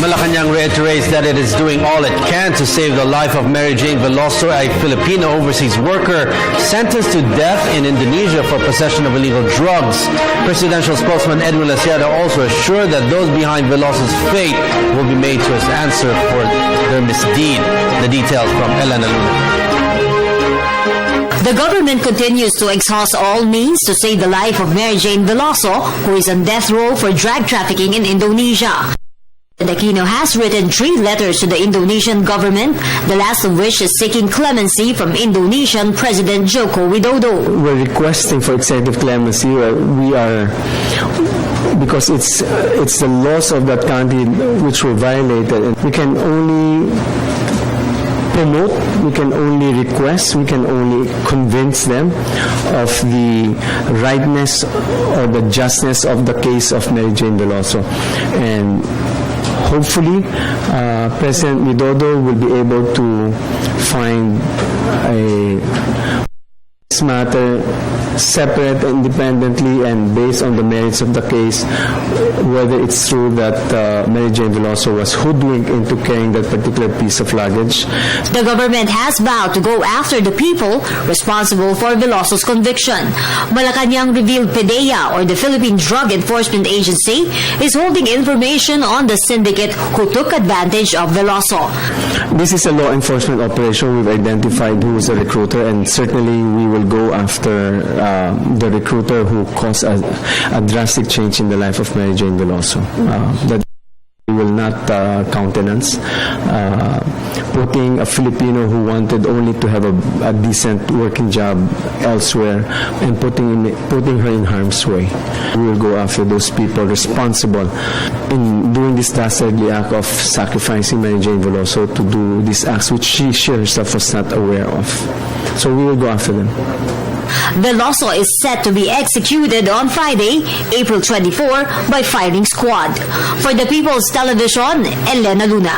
Malacanang reiterates that it is doing all it can to save the life of Mary Jane Veloso, a Filipino overseas worker sentenced to death in Indonesia for possession of illegal drugs. Presidential spokesman Lacierda also assured that those behind Veloso's fate will be made to answer for their misdeed. The details from Elena. The government continues to exhaust all means to save the life of Mary Jane Veloso, who is on death row for drug trafficking in Indonesia. The Aquino has written 3 letters to the Indonesian government, the last of which is seeking clemency from Indonesian President Joko Widodo. We're requesting for executive clemency. We are, because it's the laws of that country which were violated. We can only promote, we can only request, we can only convince them of the rightness or the justness of the case of Mary Jane Veloso. And hopefully, President Widodo will be able to find this matter separate, independently, and based on the merits of the case, whether it's true that Mary Jane Veloso was hoodwinked into carrying that particular piece of luggage. The government has vowed to go after the people responsible for Veloso's conviction. Malacanang revealed PDEA, or the Philippine Drug Enforcement Agency, is holding information on the syndicate who took advantage of Veloso. This is a law enforcement operation. We've identified who is the recruiter, and certainly we will go after the recruiter who caused a drastic change in the life of Mary Jane Veloso. That we will not countenance putting a Filipino who wanted only to have a decent working job elsewhere and putting her in harm's way. We will go after those people responsible in doing this dastardly act of sacrificing Mary Jane Veloso to do these acts which she herself was not aware of. So we will go after them. Veloso is set to be executed on Friday, April 24, by firing squad. For the People's Television, Elena Luna.